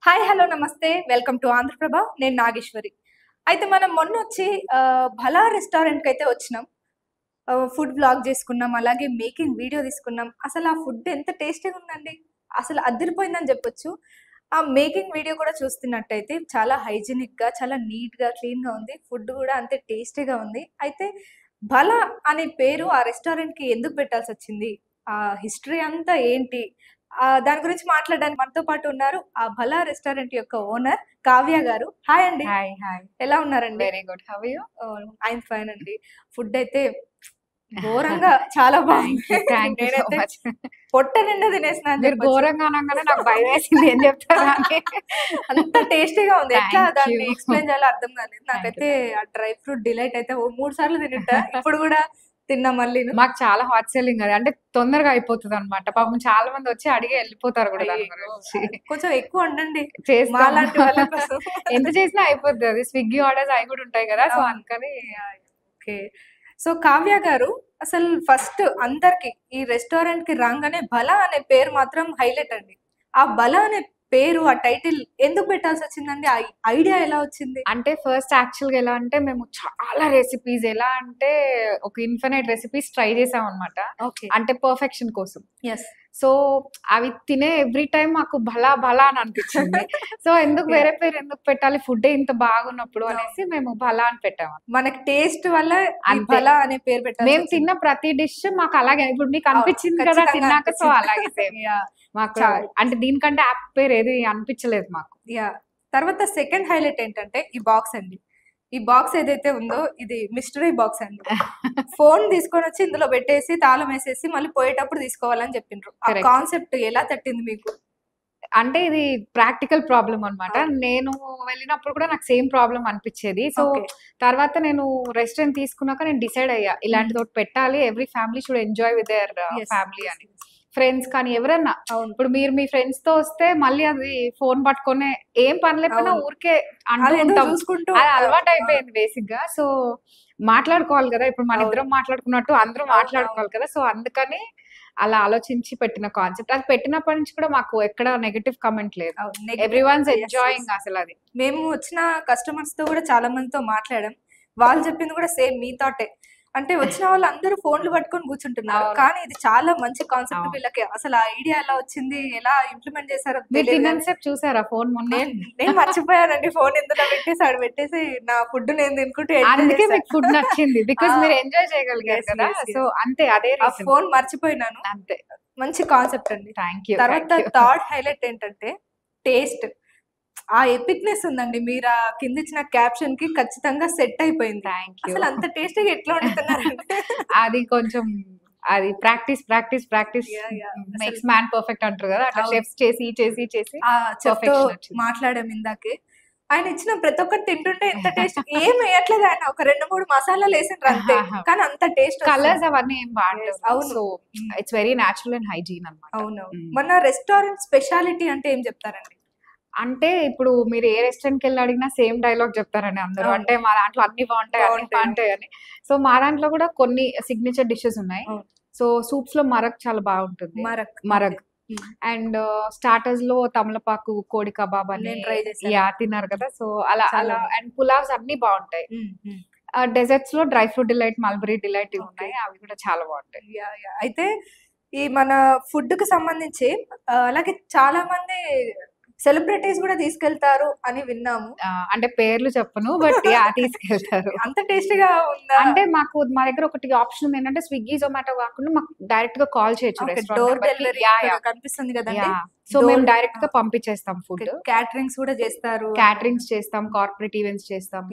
Hi hello నమస్తే welcome to Andhraprabha. నేను నాగేశ్వరి. అయితే మనం మొన్న వచ్చి భలా రెస్టారెంట్కి అయితే వచ్చినాం. ఫుడ్ బ్లాగ్ చేసుకున్నాం, అలాగే మేకింగ్ వీడియో తీసుకున్నాం. అసలు ఆ ఫుడ్ ఎంత టేస్టీగా ఉందండి, అసలు అదిరిపోయిందని చెప్పొచ్చు. ఆ మేకింగ్ వీడియో కూడా చూస్తున్నట్టయితే చాలా హైజీనిక్గా, చాలా నీట్గా, క్లీన్గా ఉంది. ఫుడ్ కూడా అంతే టేస్టీగా ఉంది. అయితే భలా అనే పేరు ఆ రెస్టారెంట్కి ఎందుకు పెట్టాల్సి వచ్చింది, ఆ హిస్టరీ అంతా ఏంటి, దాని గురించి మాట్లాడడానికి మనతో పాటు ఉన్నారు ఆ భలా రెస్టారెంట్ యొక్క ఓనర్ కావ్య గారు. హాయ్ అండి. Hi hi. ఎలా ఉన్నారండి? Very good. How you? I'm fine అండి. ఫుడ్ అయితే ఘోరంగా చాలా బాగుంది. థ్యాంక్ యూ సో నేనైతే మచ్. పొట్ట నిండా తినేసిన అని మీరు చెప్పొచ్చు. ఘోరంగా అనగానే నాకు భయం వేసింది ఏం చెప్తారా అని. అంత టేస్టీగా ఉంది. ఎట్లా Thank దాన్ని you. ఎక్స్ప్లెయిన్ చేయాలో అర్థం కాలేదు. నాకైతే ఆ డ్రై ఫ్రూట్ డిలైట్ అయితే 3 సార్లు తింటా. ఇప్పుడు కూడా తిన్నా మళ్ళీ. మాకు చాలా హాట్ సెల్లింగ్ అది, అంటే తొందరగా అయిపోతుంది అనమాట. పాపం చాలా మంది వచ్చి అడిగి వెళ్ళిపోతారు కూడా దాని గురించి. కొంచెం ఎక్కువ వండండి చేస్తాం. మాలాంటి వాళ్ళ కోసం. ఎంత చేసినా అయిపోద్ది. అది స్విగ్గీ ఆర్డర్స్ అవి కూడా ఉంటాయి కదా, సో అందుకని. ఓకే. సో కావ్య గారు, అసలు ఫస్ట్ అందరికి ఈ రెస్టారెంట్ కి రాగానే భలా అనే పేరు మాత్రం హైలైట్ అండి. ఆ భలా అనే పేరు, ఆ టైటిల్ ఎందుకు పెట్టాల్సి వచ్చిందండి? ఆ ఐడియా ఎలా వచ్చింది? అంటే ఫస్ట్ యాక్చువల్గా ఎలా అంటే మేము చాలా రెసిపీస్, ఎలా అంటే ఒక ఇన్ఫినైట్ రెసిపీస్ ట్రై చేసాం అనమాట. ఓకే. అంటే పర్ఫెక్షన్ కోసం. ఎస్. సో అవి తినే ఎవ్రీ టైం మాకు భలా భలా అని అనిపించింది. సో ఎందుకు వేరే పేరు ఎందుకు పెట్టాలి, ఫుడ్ ఇంత బాగున్నప్పుడు అనేసి మేము భలా అని పెట్టాము. మనకి టేస్ట్ వల్ల ఈ అంతే. భలా అనే పేరు పెట్టాలి. మేము తిన్న ప్రతి డిష్ మాకు అలాగే ఇప్పుడు మీకు అనిపించింది కదా ఖచ్చితంగా తిన్నాక, సో అనిపించింది. అలాగే సేమ్ మాకు చాలా. అంటే దీనికంటే యాప్ పేరు ఏది అనిపించలేదు మాకు. యా. తర్వాత సెకండ్ హైలైట్ ఏంటంటే ఈ బాక్స్ అండి. ఈ బాక్స్ ఏదైతే ఉందో ఇది మిస్టరీ బాక్స్ అండి. ఫోన్ తీసుకొని వచ్చి ఇందులో పెట్టేసి తాళం వేసేసి మళ్ళీ పోయేటప్పుడు తీసుకోవాలని చెప్పిండ్రు. ఆ Correct. కాన్సెప్ట్ ఎలా తట్టింది మీకు? అంటే ఇది ప్రాక్టికల్ ప్రాబ్లం అన్నమాట. నేను వెళ్ళినప్పుడు కూడా నాకు సేమ్ ప్రాబ్లం అనిపించేది. So Okay. తర్వాత నేను రెస్టారెంట్ తీసుకున్నాక నేను డిసైడ్ అయ్యా ఇలాంటిది ఒకటి పెట్టాలి, every family should enjoy with their Yes, family yes, అని. ఫ్రెండ్స్ కానీ ఎవరన్నా, అవును. ఇప్పుడు మీరు మీ ఫ్రెండ్స్ తో వస్తే మళ్ళీ అది ఫోన్ పట్టుకొని ఏం పని లేకపోయినా అవును. ఊరికే అంటూ అదేదో ఉంటాం. చూసుకుంటూ అది అలవాటు అయిపోయింది బేసిక్ గా. సో మాట్లాడుకోవాలి కదా, ఇప్పుడు మన అవును. ఇద్దరం మాట్లాడుకున్నట్టు అందరూ అవును, మాట్లాడుకోవాలి కదా. సో అందుకని అలా ఆలోచించి పెట్టిన కాన్సెప్ట్. అది పెట్టినప్పటి నుంచి కూడా మాకు ఎక్కడ నెగటివ్ కమెంట్ లేదు. అవును. Negative. Everyone's Yes, enjoying yes. అసలు అది. మేము వచ్చిన కస్టమర్స్ తో కూడా చాలా మందితో మాట్లాడాం. వాళ్ళు చెప్పింది కూడా సేమ్ మీ థాటే. అంటే వచ్చిన వాళ్ళు అందరూ ఫోన్లు పట్టుకొని కూర్చుంటున్నారు. అవును. కానీ ఇది చాలా మంచి కాన్సెప్ట్. అవును. వీళ్ళకి అసలు ఆ ఐడియా ఎలా వచ్చింది, ఎలా ఇంప్లిమెంట్ చేశారో మీరు తెలియదు. తిన్నంతసేపు చూసారా ఫోన్ మొన్న? నేను మర్చిపోయానండి. ఫోన్ ఎందులో పెట్టేసి ఆడ పెట్టేసి నా ఫుడ్ నేను తినుకుంటూ అందుకే మీకు ఫుడ్ నచ్చింది, బికాస్ మీరు ఎంజాయ్ చేయగలిగారు Yes, కదా. yes, yes. సో అంతే, అదే ఆ రీజన్. ఫోన్ మర్చిపోయినాను. అంతే. మంచి కాన్సెప్ట్ అండి. Thank you. తర్వాత థర్డ్ హైలైట్ ఏంటంటే టేస్ట్. ఆ ఎపిక్నెస్ ఉందండి. మీరు ఆ కింద ఇచ్చిన క్యాప్షన్ కి ఖచ్చితంగా సెట్ అయిపోయింది. Thank you. అసలు అంత టేస్టీగా ఎట్లా వండుతున్నారంటే అది కొంచెం అది practice practice practice Yeah, yeah. Makes man perfect అంటారు కదా, అట్లా అవును. షెఫ్స్ చేసి చేసి చేసి ఆ చెఫ్తో perfection వచ్చింది. మాట్లాడాం ఇందాకే. ఆయన ఇచ్చిన ప్రతి ఒక్కటి తింటుంటే ఎంత టేస్ట్ ఏం వేయట్లేదు ఆయన. ఒక 2-3 మసాలాలు వేసిండ్రు అంతే. కానీ అంత టేస్ట్ కలర్స్ అవన్నీ ఏం Yes, వాడలేదు. అవును. So it's very natural and hygiene అన్నమాట. అవును. Mm. మన రెస్టారెంట్ స్పెషాలిటీ అంటే ఏం చెప్తారండి? అంటే ఇప్పుడు మీరు ఏ రెస్టారెంట్ కి వెళ్ళి అడిగినా సేమ్ డైలాగ్ చెప్తారండి అందరూ. అవును. అంటే మా దాంట్లో అన్ని బాగుంటాయి అన్ని బాగుంటాయి. బాగుంటాయి అని. సో మా దాంట్లో కూడా కొన్ని సిగ్నేచర్ డిషెస్ ఉన్నాయి. అవును. సో సూప్స్ లో మరగ్ చాలా బాగుంటుంది. మరగ్. Okay. అండ్ స్టార్టర్స్ లో తమలపాకు కోడి కబాబ్ అని నేను try చేశాను. యా తిన్నారు కదా. సో అలా చాలా అలా బాగుంది. అండ్ పులావ్స్ అన్ని బాగుంటాయి. డెజర్ట్స్ లో dry fruit delight, mulberry delight ఇవి Okay. ఉన్నాయి, అవి కూడా చాలా బాగుంటాయి. అయితే ఈ మన ఫుడ్ కి సంబంధించి అలాగే చాలా మంది సెలబ్రిటీస్ కూడా తీసుకెళ్తారు అని విన్నాము. అంటే పేర్లు చెప్పను, బట్ యా తీసుకెళ్తారు. అంత టేస్టీగా ఉందా? అంటే మాకు మా దగ్గర ఒకటి ఆప్షన్ ఉంది ఏంటంటే స్విగ్గీ జొమాటో కాకుండా మాకు డైరెక్ట్ గా కాల్ చేయొచ్చు డోర్ రెస్టారెంట్ డెలివరీ కనిపిస్తుంది కదండి. సో మేము Door- డైరెక్ట్ గా పంపించేస్తాం ఫుడ్. క్యాటరింగ్స్ కూడా చేస్తారు. క్యాటరింగ్స్ చేస్తాం, కార్పొరేట్ ఈవెంట్స్ చేస్తాం.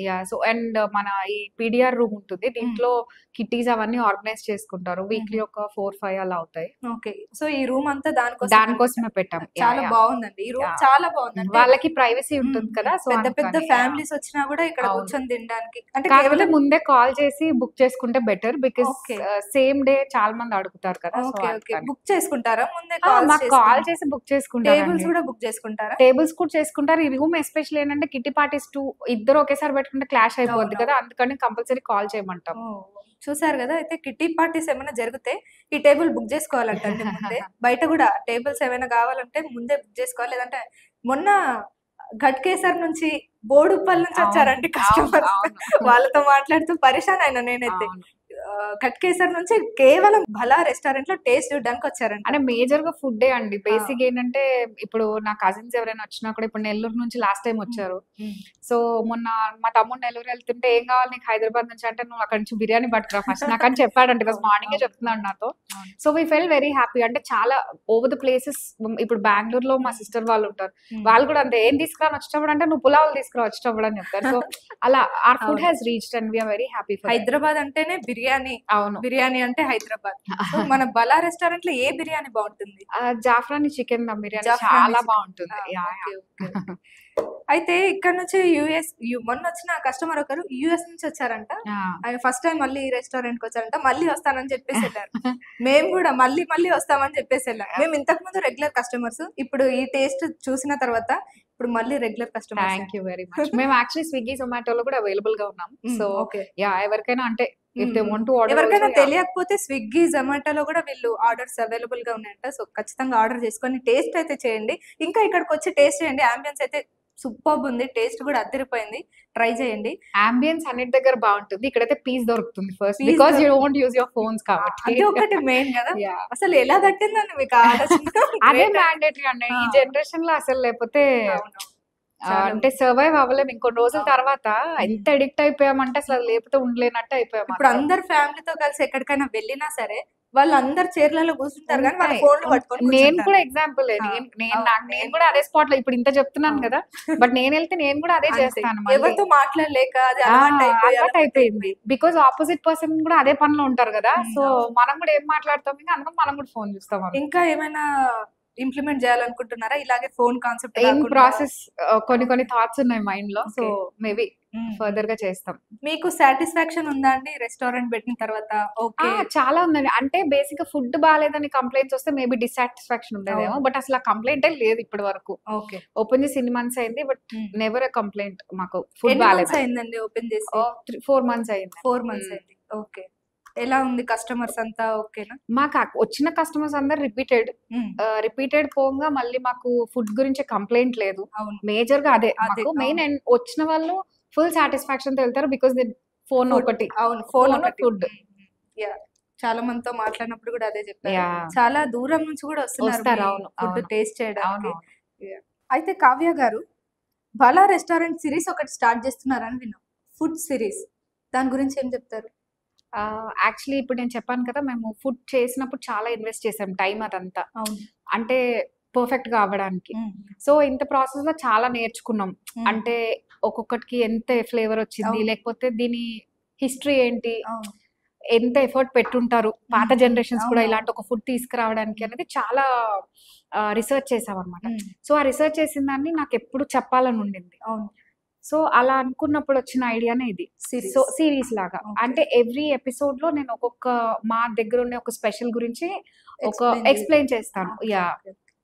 యా. సో అండ్ మన ఈ పీడిఆర్ రూమ్ ఉంటుంది, దీంట్లో కిట్టీస్ అవన్నీ ఆర్గనైజ్ చేసుకుంటారు. వీక్లీ ఒక 4-5 అలా అవుతాయి. ఓకే. సో ఈ రూమ్ అంతా దానికోసమే పెట్టాం. చాలా బాగుందండి. ఈ రూమ్ Yeah. చాలా బాగుంది. వాళ్ళకి ప్రైవసీ ఉంటుంది కదా. సో పెద్ద పెద్ద అందుకని, ఫ్యామిలీస్ వచ్చినా కూడా ఇక్కడ అవును. కూర్చొని తినడానికి అంటే కాకపోతే కేవలం ముందే కాల్ చేసి బుక్ చేసుకుంటే better, because Okay. Same day చాలా మంది అడుగుతారు కదా. సో ఓకే ఓకే అందుకని. బుక్ చేసుకుంటారా ముందే? మాకు కాల్ చేసి బుక్ చేసుకుంటారు. టేబుల్స్ కూడా బుక్ చేసుకుంటారా? టేబుల్స్ కూడా చేసుకుంటారు. ఈ రూమ్ ఎస్పెషల్ ఏంటంటే కిట్టి పార్టీస్ 2 ఇద్దరు ఒకేసారి పెట్టుకుంటే క్లాష్ అయిపోద్ది అవును. కదా, అందుకని కంపల్సరీ కాల్ చేయమంటాం. చూసారు కదా! అయితే కిట్టి పార్టీస్ ఏమైనా జరిగితే ఈ టేబుల్ బుక్ చేసుకోవాలంటండి ముందే. బయట గూడా టేబుల్స్ ఏమైనా కావాలంటే ముందే బుక్ చేసుకోవాలి. లేదంటే మొన్న ఘట్కేసర్ నుంచి, బోడుప్పల్ నుంచి అవును. వచ్చారండి అవును. కస్టమర్స్. అవును. వాళ్ళతో మాట్లాడుతూ పరేషాన్ అయినా నేనైతే. అవును. ఘట్కేసర్ నుంచి కేవలం భలా రెస్టారెంట్‌లో టేస్ట్ చూడడానికి వచ్చారంట. అంటే మేజర్‌గా ఫుడ్డే అండి. ఆ! బేసిక్ ఏంటంటే ఇప్పుడు నా కజిన్స్ ఎవరైనా వచ్చినా కూడా ఇప్పుడు నెల్లూరు నుంచి లాస్ట్ టైమ్ హ్మ్. వచ్చారు. హ్మ్. సో, మొన్న మా తమ్ముడు నెల్లూరు వెళ్తుంటే "ఏం కావాలి నీకు హైదరాబాద్ నుంచి" అంటే "నువ్వు అక్కడి నుంచి బిర్యానీ పట్టుకురా ఫస్ట్ నాకని" చెప్పాడంట. ఈరోజు అవును. మార్నింగే అవును. చెప్తున్నాడు నాతో. అవును. So, we felt very happy. అంటే చాలా ఓవర్ ద ప్లేసెస్ ఇప్పుడు బెంగుళూరులో మా సిస్టర్ వాళ్ళు ఉంటారు. హ్మ్. వాళ్ళు కూడా అంతే "ఏం తీసుకురాని వచ్చేటప్పుడు" అంటే "నువ్వు పులావులు తీసుకురా వచ్చేటప్పుడు" అని చెప్తారు. సో, అలా ఆర్ ఫుడ్ అవును. Has reached and we are very happy for that. Hyderabad అంటేనే బిర్యానీ. అవును. బిర్యానీ అంటే హైదరాబాద్. సో, మన బలా రెస్టారెంట్‌లో ఏ బిర్యానీ బావుంటుంది? జాఫ్రాని చికెన్ దమ్ బిర్యానీ జాఫ్రాని చాలా చికెన్. బావుంటుంది. ఆ! యాహ్! ఓకే. ఓకే. యాహ్! అయితే ఇక్కడ నుంచి మొన్నొచ్చిన కస్టమర్ ఒకరు యూఎస్ నుంచి వచ్చారంట. ఆ! ఆయన ఫస్ట్ టైమ్ మళ్ళీ ఈ రెస్టారెంట్‌కి వచ్చారంట. మళ్ళీ వస్తానని చెప్పేసి ఎళ్లారు. మేము గూడా మళ్ళీ మళ్ళీ వస్తామని చెప్పేసి ఎళ్ళాం. మేము ఇంతకుముందు రెగ్యులర్ కస్టమర్స్. ఇప్పుడు ఈ టేస్ట్ చూసిన తర్వాత ఇప్పుడు మళ్ళీ రెగ్యులర్ కస్టమర్సే థాంక్ అండి. You very much. మేము యాక్చువల్లీ స్విగ్గీ, జొమాటోలో కూడా అవైలబుల్‌గా ఉన్నాం. So, okay. యాహ్! ఎవరికైనా అంటే ఇఫ్ హ్మ్. దే వాంట్ టు ఆర్డర్ ఎవరికైనా ఆల్సో యాహ్! తెలియకపోతే స్విగ్గీ, జొమాటోలో గూడా వీళ్ళు ఆర్డర్స్ అవైలబుల్‌గా ఉన్నాయంట. సో, ఖచ్చితంగా ఆర్డర్ చేసుకొని టేస్ట్ అయితే చేయండి. ఇంకా ఇక్కడికొచ్చి టేస్ట్ చేయండి. యాంబియన్స్ అయితే సూపర్బ్ ఉంది. టేస్ట్ గూడా అదిరిపోయింది. ట్రై చేయండి. యాంబియన్స్ అన్నిటి దగ్గర బావుంటుంది. ఇక్కడైతే పీస్ దొరుకుతుంది ఫస్ట్. పీస్ బికాజ్ యూ దొరుకుతుంది. డోంట్ యూజ్ యువర్ ఫోన్స్ కాబట్టి. అది ఒకటి మెయిన్ గదా! యాహ్! అసలు ఎలా తట్టిందండి మీకు ఆ ఆలోచన? అదే గ్రేట్. మ్యాండేటరీ అండి. ఆ! ఈ జనరేషన్‌లో అసలు లేకపోతే అవునవును. చాలా అంటే సర్వైవ్ అవ్వలేము. ఇంకొన్ని రోజుల అవును. తర్వాత ఎంత అడిక్ట్ అయిపోయామంటే అసలు అది లేకపోతే ఉండలేనట్టు అయిపోయాం ఇప్పుడు అందరం. అందరు ఫ్యామిలీతో కలిసి ఎక్కడికైనా వెళ్ళినా సరే, వాళ్ళందరూ చైర్‌లలో కూర్చుంటారు గానీ, వాళ్ళ ఉంటాయి. ఫోన్‌లు పట్టుకొని నేను కూర్చుంటారు. కూడా ఎగ్జాంపులే. ఆ! నేను నేను అవును. నాకు నేను కూడా అదే స్పాట్‌లో ఇప్పుడు ఇంత చెప్తున్నాను అవును. గదా! బట్ నేనెళ్తే నేను కూడా అదే అంతే. చేస్తాను మళ్ళీ. ఎవరితో మాట్లాడలేక అది ఆ! అలవాటయిపోయి అలవాటయిపోయింది. బికాజ్ ఆపోజిట్ పర్సన్ కూడా అదే పనిలో ఉంటారు గదా! హ్మ్. సో, అవును. మనం కూడా ఏం మాట్లాడతాం ఇంక అందుకని మనం కూడా ఫోన్ చూస్తాం అనుకో. ఇంకా ఏమైనా ఇంప్లిమెంట్ చేయాలనుకుంటున్నారా? ఇలాగే ఫోను కాన్సెప్ట్ ఇన్ కాకుండా? ప్రాసెస్ కొన్ని కొన్ని థాట్స్ ఉన్నాయి మైండ్‌లో. So, okay. మేబీ హ్మ్. ఫర్దర్‌గా చేస్తాం. మీకు సాటిస్ఫాక్షన్ ఉందా అండి? రెస్టారెంట్ పెట్టిన తర్వాత ఆ! ఓకే. చాలా ఉందండి. అంటే బేసిక్‌గా ఫుడ్ బాలేదని కంప్లెయింట్స్ వస్తే మేబీ డిస్సాటిస్ఫాక్షన్ ఉండేదేమో. అవును. బట్ అసలు ఆ కంప్లెయింటే లేదు ఇప్పటి వరకు. ఓకే. ఓపెన్ చేసి ఇన్ని మంత్స్ అయింది. బట్ హ్మ్. నెవర్ ఎ కంప్లెయింట్ మాకు ఫుడ్ ఎన్ని మంత్స్ బాలేదని. అయిందండి ఓపెన్ చేసి? 4 మంత్స్ అయిందండి. 4 మంత్స్ హ్మ్. అయింది. ఓకే. ఎలా ఉంది కస్టమర్స్ అంతా ఓకేనా? మాకు వచ్చిన కస్టమర్స్ అందరూ రిపీటెడ్. హ్మ్. రిపీటెడ్ పోంగా మళ్ళీ మాకు ఫుడ్ గురించి కంప్లెయింట్ లేదు. అవును. మేజర్‌గా అదే అదే. మాకు మెయిన్ అవును. వచ్చిన వాళ్ళు ఫుల్ సాటిస్ఫాక్షన్‌తో వెళ్తారు. Because phone food. ఒకటి. అవును. ఫోన్ ఫోను, ఒకటి. ఫుడ్. హ్మ్. హ్మ్. యాహ్! చాలా మందితో మాట్లాడినప్పుడు గూడా అదే జెప్పారు. యాహ్! చాలా దూరం నుంచి గూడా వస్తున్నారు వస్తారు. మీ అవును. ఫుడ్ అవును. టేస్ట్ చేయడానికి. అవునవును. యాహ్! అయితే కావ్య గారు, భలా రెస్టారెంట్ సీరీస్ ఒకటి స్టార్ట్ జేస్తున్నారని విన్నాం. Food series. దాని గురించి ఏం జెప్తారు? యాక్చువల్లీ ఇప్పుడు నేను చెప్పాను కదా! మేము ఫుడ్ చేసినప్పుడు చాలా ఇన్వెస్ట్ చేసాం టైం అదంతా. అవును. అంటే పర్ఫెక్ట్‌గా అవ్వడానికి. హ్మ్. సో, ఇంత ప్రాసెస్‌లో చాలా నేర్చుకున్నాం. హ్మ్. అంటే ఒక్కొక్కటికి ఎంత ఫ్లేవర్ వచ్చింది, అవును. లేకపోతే దీని హిస్టరీ ఏంటి, అవును. ఎంత ఎఫర్ట్ పెట్టుంటారు పాత హ్మ్. హ్మ్. జనరేషన్స్ కూడా అవునవును. ఇలాంటి ఒక ఫుడ్ తీసుకురావడానికి హ్మ్. అనేది చాలా రిసర్చ్ చేసామన్నమాట. హ్మ్. సో, ఆ రిసర్చ్ చేసిన దాన్ని నాకెప్పుడు చెప్పాలని ఉండింది. అవును. సో, అలా అనుకున్నప్పుడు వచ్చిన ఐడియానే ఇది. So, series. సీరీస్ లాగా. ఓకే. అంటే ఎవ్రీ ఎపిసోడ్‌లో నేను ఒక్కొక్క మా దగ్గరుండే ఒక స్పెషల్ గురించి ఎక్స్‌ప్లెయిన్ ఎక్స్‌ప్లెయిన్ చేస్తాను. ఓకే. యాహ్! ఓకే.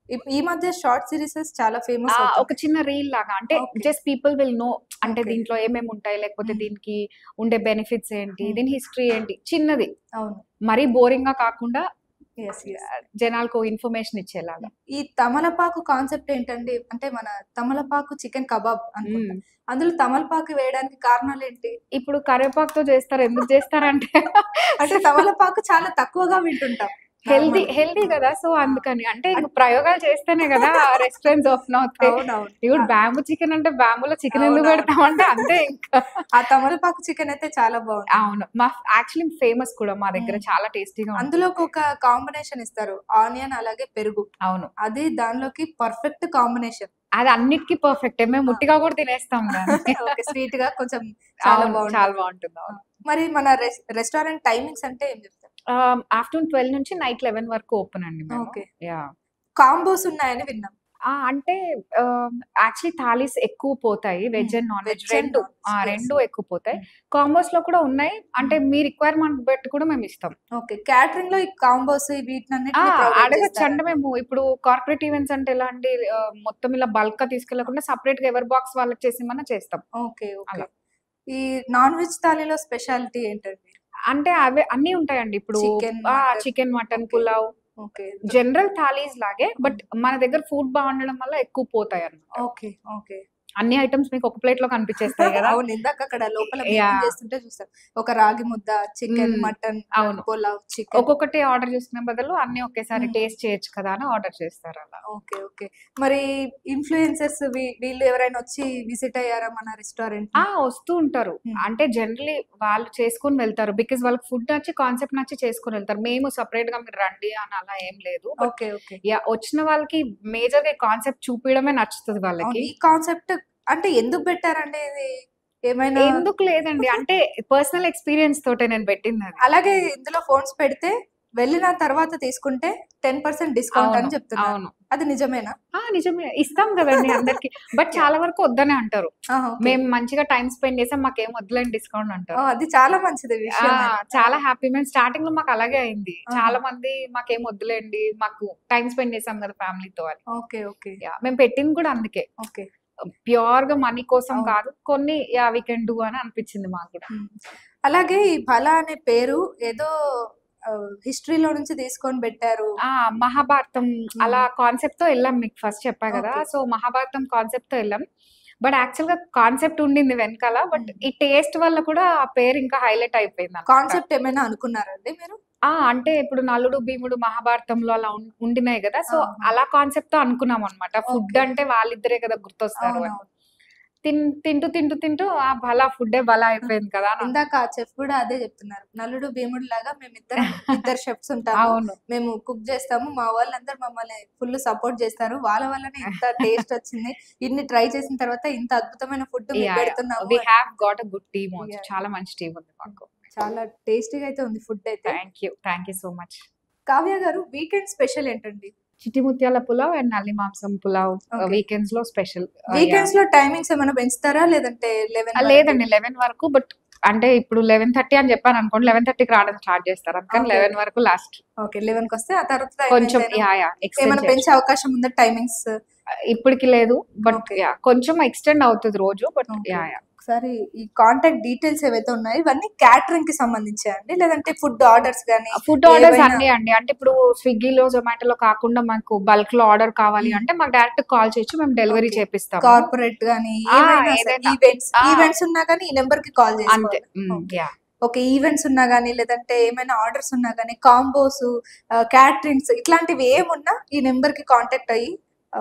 ఈ మధ్య షార్ట్ సీరీసెస్ చాలా ఫేమస్ ఒక అవుతున్నాయి. చిన్న రీల్ లాగా. అంటే okay. Just people will know అంటే ఓకే. దీంట్లో ఏమేముంటాయి, లేకపోతే హ్మ్. దీనికి ఉండే బెనిఫిట్స్ ఏంటి, హ్మ్. దీని హిస్టరీ ఏంటి, చిన్నది. అవును. మరీ బోరింగ్‌గా కాకుండా యెస్. యెస్. జనాలకు ఇన్ఫర్మేషన్ ఇచ్చేలాగా. ఈ తమలపాకు కాన్సెప్ట్ ఏంటండి? అంటే మన తమలపాకు చికెన్ కబాబ్ అనుకుంటా. హ్మ్. అందులో తమలపాకు వేయడానికి కారణాలేంటి? ఇప్పుడు కరివేపాకుతో చేస్తారు. ఎందుకు చేస్తారంటే అంటే తమలపాకు చాలా తక్కువగా వింటుంటాం నార్మల్‌గా. హెల్తీ గదా! సో, ఆ! అందుకని. అంటే ఇంక అన్ ప్రయోగాలు చేస్తేనే గదా! రెస్టారెంట్స్ ఓపెన్ అవుతాయి. అవునవును. ఇప్పుడు ఆ! బ్యాంబూ చికెన్ అంటే బ్యాంబూలో చికెన్ ఎందుకు అవునవును. పెడతామంటే అంతే ఇంకా. ఆ తమలపాకు చికెన్ అయితే చాలా బావుంటుంది. అవును. యాక్చువల్లీ ఫేమస్ కూడా మా దగ్గర హ్మ్. చాలా టేస్టీగా ఉంటుంది. అందులోకి ఒక కాంబినేషన్ ఇస్తారు. ఆనియన్ అలాగే పెరుగు. అవును. అది దానిలోకి పర్ఫెక్ట్ కాంబినేషన్. అది అన్నిటికి పర్ఫెక్టే. మేము ఆ! ఉట్టిగా కూడా తినేస్తాం దాన్ని. ఓకే. స్వీట్‌గా కొంచెం చాలా అవును. చాలా బావుంటది. బావుంటుంది. ఆ! అవును. మరి మన రెస్టారెంట్ టైమింగ్స్ అంటే ఏం చెప్తారు? ఆఫ్టర్‌నూన్ 12 నుంచి నైట్ 11 వరకు ఓపెన్ అండి మేము. ఓకే. యాహ్! కాంబోస్ ఉన్నాయని విన్నాం. అంటే యాక్చువల్లీ థాలీస్ ఎక్కువ పోతాయి. Veg and non veg veg and 2. Non veg. Yes. 2 ఎక్కువ పోతాయి. హ్మ్. కాంబోస్‌లో కూడా ఉన్నాయి. అంటే హ్మ్. మీ రిక్వైర్‌మెంట్ బట్టి కూడా మేమిస్తాం. ఓకే. క్యాటరింగ్‌లో ఈ కాంబోస్ వీటినన్నిటిని ప్రొవైడ్ అడగొచ్చు. చేస్తారా? అంటే మేము ఇప్పుడు కార్పొరేట్ ఈవెంట్స్ అంటే ఎలా అండి మొత్తం ఇలా బల్క్‌గా తీసుకెళ్ళకుండా సెపరేట్‌గా ఎవరి బాక్స్ వాళ్ళకి చేసిమన్నా చేస్తాం. ఓకే. ఓకే. అలా. ఈ నాన్ వెజ్ థాలీలో స్పెషాలిటీ ఏంటండి? అంటే అవి అన్నీ ఉంటాయండి. ఇప్పుడు chicken, mutton. Chicken, mutton, okay. Pulao, okay. General thalis లాగే. బట్ మన దగ్గర ఫుడ్ బాగుండడం వల్ల ఎక్కువ పోతాయన్నమాట. ఓకే. ఓకే. అన్ని ఐటమ్స్ మీకు ఒక ప్లేట్‌లో కనిపించేస్తాయి గదా! అవును. ఇందాక అక్కడ లోపల మేకింగ్ యాహ్! చేస్తుంటే చూసాం. ఒక రాగి ముద్ద, చికెన్, హ్మ్. మటన్, అవును. పులావ్, చికెన్. ఒక్కొక్కటి ఆర్డర్ చేసుకునే బదులు అన్నీ ఒకేసారి హ్మ్. టేస్ట్ చేయొచ్చు కదా అని ఆర్డర్ చేస్తారు అలా. ఓకే. ఓకే. మరి ఇన్‌ఫ్లుయెన్సర్స్ వీళ్ళు ఎవరైనా వచ్చి విజిట్ అయ్యారా మన రెస్టారెంట్‌ని? వస్తూ ఉంటారు. హ్మ్. అంటే జనరల్లీ వాళ్ళు చేసుకొని వెళ్తారు. బికాజ్ వాళ్ళకి ఫుడ్ నచ్చి, కాన్సెప్ట్ నచ్చి చేసుకొని వెళ్తారు. మేము సెపరేట్‌గా మీరు రండి అని అలా ఏం లేదు. But okay. ఓకే. యాహ్! వచ్చిన వాళ్ళకి మేజర్‌గా ఈ కాన్సెప్ట్ చూపియడమే నచ్చుతది అవును. వాళ్ళకి. ఈ కాన్సెప్ట్ అంటే ఎందుకు పెట్టారండి ఇది? ఏమైనా ఎందుకు లేదండి. అంటే పర్సనల్ ఎక్స్‌పీరియన్స్ తోటే నేను పెట్టిందది. అలాగే ఇందులో ఫోన్స్ పెడితే వెళ్ళిన తర్వాత తీసుకుంటే 10% డిస్కౌంట్ అవును. అని చెప్తున్నారు. అవును. అది నిజమేనా? నిజమే. ఇస్తాం గదండీ అందరికి. But yeah! చాలా వరకు వద్దనే అంటారు. ఆహా! ఓకే. మేము మంచిగా టైమ్ స్పెండ్ చేసాం. మాకేం వద్దులేండి డిస్కౌంట్ అంటారు. ఓహ్! అది చాలా మంచిది ఆ! విషయం అది. ఆ! చాలా హ్యాపీ. మేము స్టార్టింగ్‌లో మాకు అలాగే అయింది. ఆహా! చాలా మంది మాకేం వద్దులేండి. మాకు టైమ్ స్పెండ్ చేసాం కదా ఫ్యామిలీతో అని. ఓకే. ఓకే. యాహ్! మేము పెట్టింది కూడా అందుకే. ఓకే. ప్యూర్‌గా మనీ కోసం అవును. కాదు. కొన్ని యాహ్! వి కెన్ డూ అని అనిపించింది మాకు కూడా. హ్మ్. అలాగే ఈ 'భల' అనే పేరు ఏదో హిస్టరీలో నుంచి తీసుకొని పెట్టారు. మహాభారతం హ్మ్. అలా కాన్సెప్ట్‌తో ఎళ్ళాం. మీకు ఫస్ట్ చెప్పా గదా! ఓకే. సో, మహాభారతం కాన్సెప్ట్‌తో ఎళ్ళాం. బట్ యాక్చువల్‌గా కాన్సెప్ట్ ఉండింది వెనకాల. బట్ హ్మ్. ఈ టేస్ట్ వల్ల కూడా ఆ పేరు ఇంకా హైలైట్ అయిపోయిందనమాట. కాన్సెప్ట్ ఏమైనా అనుకున్నారండి మీరు? అంటే ఇప్పుడు 'నలుడు, భీముడు' మహాభారతంలో అలా ఉండినాయి గదా! సో, ఆహా! అలా కాన్సెప్ట్‌తో అనుకున్నామనమాట. Food okay. అంటే వాళ్ళిద్దరే కదా గుర్తొస్తారు అని. అవునవును. తింటూ భలా ఫుడ్డే భలా అయిపోయింది కదా అని ఇందాక ఆ చెఫ్ గూడా అదే జెప్తున్నారు. నలుడు భీముడులాగా మేమిద్దరం ఇద్దరు చెఫ్స్ ఉంటాము. అవును. మేము కుక్ జేస్తాము. మా వాళ్ళందరూ మమ్మల్ని ఫుల్ సపోర్ట్ జేస్తారు. వాళ్ళ వల్లనే ఇంత టేస్ట్ వచ్చింది. ఇన్ని ట్రై చేసిన తర్వాత ఇంత అద్భుతమైన ఫుడ్ మీకు యాహ్! యాహ్! పెడుతున్నాము వి అని. Have got a good team also. Yeah! చాలా మంచి టీమ్ ఉంది మాకు. చాలా టేస్టీగా అయితే ఉంది ఫుడ్ అయితే. Thank you. Thank you so much. Kavya గారు వీకెండ్ స్పెషల్ ఏంటండి? చిట్టి ముత్యాల పులావ్ అండ్ నల్లి మాంసం పులావ్ ఓకే. వీకెండ్స్‌లో స్పెషల్. యాహ్! వీకెండ్స్‌లో టైమింగ్స్ ఏమైనా పెంచుతారా? లేదంటే 11 వరకే? లేదండి 11 వరకు. బట్ అంటే ఇప్పుడు 11:30 అని చెప్పాననుకోండి. 11:30కి రావడం స్టార్ట్ చేస్తారు. అందుకని ఓకే. 11 ఓకే. వరకు లాస్ట్. ఓకే. 11కొస్తే ఆ తర్వాత టైం కొంచెం ఎంతైనా యాహ్! ఎక్స్‌టెండ్ ఏమైనా చేయొచ్చు. పెంచే అవకాశం ఉందా టైమింగ్స్? ఇప్పటికి లేదు. But okay. యాహ్! కొంచెం ఎక్స్‌టెండ్ అవుతది రోజు. But okay. యాహ్! యాహ్! ఒకసారి ఈ కాంటాక్ట్ డీటెయిల్స్ ఏవైతే ఉన్నాయో ఇవన్నీ క్యాటరింగ్‌కి సంబంధించా అండి? లేదంటే ఫుడ్ ఆర్డర్స్ గాని ఫుడ్ ఆర్డర్స్ ఏవైనా అన్నీ అండి. అంటే ఇప్పుడు స్విగ్గీలో, జొమాటోలో కాకుండా మాకు బల్క్‌లో ఆర్డర్ కావాలి హ్మ్. అంటే మాకు డైరెక్ట్ కాల్ చేయొచ్చు. మేము డెలివరీ ఓకే. చేపిస్తాము. కార్పొరేట్ గాని ఏవైనా సరే ఏదైనా. ఆ! ఈవెంట్స్ ఉన్నా గాని ఈ నంబర్‌కి కాల్ అంతే. చేసుకోవాలా? హ్మ్. ఓకే. యాహ్! ఓకే. ఈవెంట్స్ ఉన్నా గాని లేదంటే ఏమైనా ఆర్డర్స్ ఉన్నా గాని కాంబోస్ క్యాటరింగ్స్ ఇట్లాంటివి ఏమున్నా ఈ నంబర్‌కి కాంటాక్ట్ అయ్యి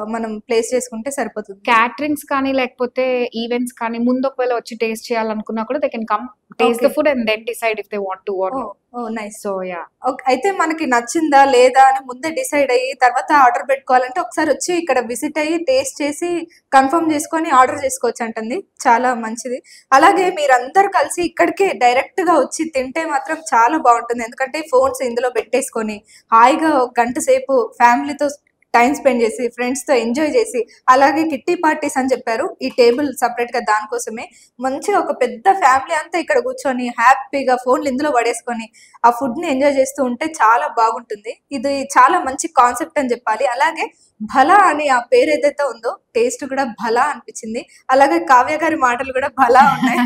మనం ప్లేస్ చేసుకుంటే సరిపోతుంది. క్యాటరింగ్స్ కానీ, లేకపోతే ఈవెంట్స్ కానీ ముందు ఒకవేళ వచ్చి టేస్ట్ చేయాలనుకున్నా కూడా they can come taste okay. The food and then decide if they want to or no. Oh! Oh! Nice. So yeah! అయితే మనకి నచ్చిందా? లేదా? అని ముందే డిసైడ్ అయ్యి తర్వాత ఆర్డర్ పెట్టుకోవాలంటే ఒకసారి వచ్చి ఇక్కడ విజిట్ అయ్యి టేస్ట్ చేసి కన్ఫర్మ్ చేసుకొని ఆర్డర్ చేసుకోవచ్చంటండి. చాలా మంచిది. అలాగే మీరందరూ కలిసి ఇక్కడికే డైరెక్ట్‌గా వచ్చి తింటే మాత్రం చాలా బావుంటుంది. ఎందుకంటే ఫోన్స్ ఇందులో పెట్టేసుకొని హాయిగా ఒక గంట సేపు ఫ్యామిలీతో టైమ్ స్పెండ్ చేసి, ఫ్రెండ్స్‌తో ఎంజాయ్ చేసి, అలాగే కిట్టి పార్టీస్ అని చెప్పారు. ఈ టేబుల్ సెపరేట్‌గా దానికోసమే. మంచిగా ఒక పెద్ద ఫ్యామిలీ అంతా ఇక్కడ కూర్చొని హ్యాపీగా ఫోన్‌లు ఇందులో పడేసుకొని ఆ ఫుడ్‌ని ఎంజాయ్ చేస్తూ ఉంటే చాలా బాగుంటుంది. ఇది చాలా మంచి కాన్సెప్ట్ అని చెప్పాలి. అలాగే 'భల' అని ఆ పేరు ఏదైతే ఉందో టేస్ట్ కూడా 'భల' అనిపించింది. అలాగే కావ్య గారి మాటలు కూడా 'భల' ఉన్నాయి.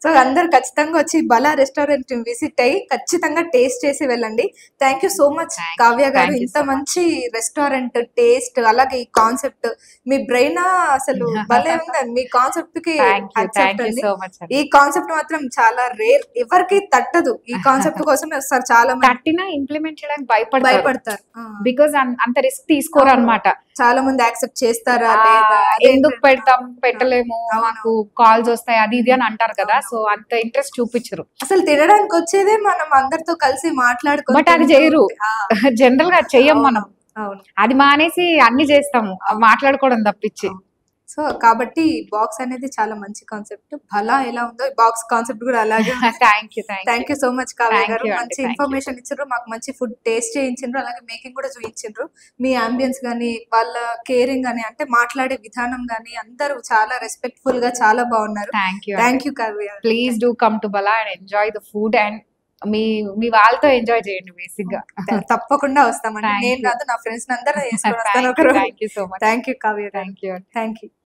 సో, అందరూ ఖచ్చితంగా వచ్చి 'భల' రెస్టారెంట్‌ని విజిట్ అయ్యి ఖచ్చితంగా టేస్ట్ చేసి వెళ్ళండి. Thank you so much Kavya గారు. థాంక్ యూ ఇంత సో మచ్. మంచి రెస్టారెంట్ టేస్ట్ అలాగే ఈ కాన్సెప్ట్ మీ బ్రెయినా అసలు భలే ఉందండి. మీ కాన్సెప్ట్‌కి హాట్సాఫ్ థాంక్ యూ అండి. సో మచ్ ఈ అండి. కాన్సెప్ట్ మాత్రం చాలా రేర్. ఎవరికీ తట్టదు. ఈ కాన్సెప్ట్ కోసమే వస్తారు చాలా మంది. తట్టినా ఇంప్లిమెంట్ చేయడానికి భయపడతారు. భయపడతారు. ఆ! బికాజ్ అంత రిస్క్ అవును. తీసుకోరనమాట. చాలా మంది యాక్సెప్ట్ చేస్తారా? లేదా? ఎందుకు అదేంటంటే పెడతాం, ఆ! పెట్టలేము, మాకు అవునవును. కాల్స్ వస్తాయి అది ఇది హ్మ్. అని అంటారు కదా! సో, అవునవును. అంత ఇంట్రెస్ట్ చూపిచ్చరు. అసలు తినడానికొచ్చేదే మనం అందరితో కలిసి మాట్లాడుకొని బట్ అది తింటూ జెయ్యరు. ఉంటే ఆ! జనరల్‌గా చెయ్యం మనం. అవునవును. అవును. అది మానేసి అన్నీ జేస్తాము. అవును. మాట్లాడుకోవడం తప్పిచ్చి. అవును. సో, కాబట్టి బాక్స్ అనేది చాలా మంచి కాన్సెప్ట్. 'భలా' ఎలా ఉందో ఈ బాక్స్ కాన్సెప్ట్ కూడా అలాగే ఉంది. Thank you. Thank you. Thank you so much Kavya thank గారు. యూ అండి. మంచి థాంక్ యూ. ఇన్ఫర్మేషన్ ఇచ్చిండ్రు. మాకు మంచి ఫుడ్ టేస్ట్ చేయించిండ్రు. అలాగే మేకింగ్ కూడా చూయించిండ్రు. మీ యాంబియన్స్ గాని, వాళ్ళ కేరింగ్ గాని, అంటే మాట్లాడే విధానం గాని అందరూ చాలా రెస్పెక్ట్‌ఫుల్‌గా చాలా బాగున్నారు. థాంక్ యూ అండి. థాంక్ యూ కావ్య గారు. Please thank do you. Come to Bala and enjoy the food and మీ మీ వాళ్ళతో ఎంజాయ్ చేయండి బేసిక్‌గా. తప్పకుండా వస్తామండి. థాంక్ నేను యూ. కాదు నా ఫ్రెండ్స్‌ని అందరిని తీసుకొని వస్తాను థాంక్ యూ. ఒకరోజు. Thank you so much. Thank you Kavya గారు. Thank you. Thank you.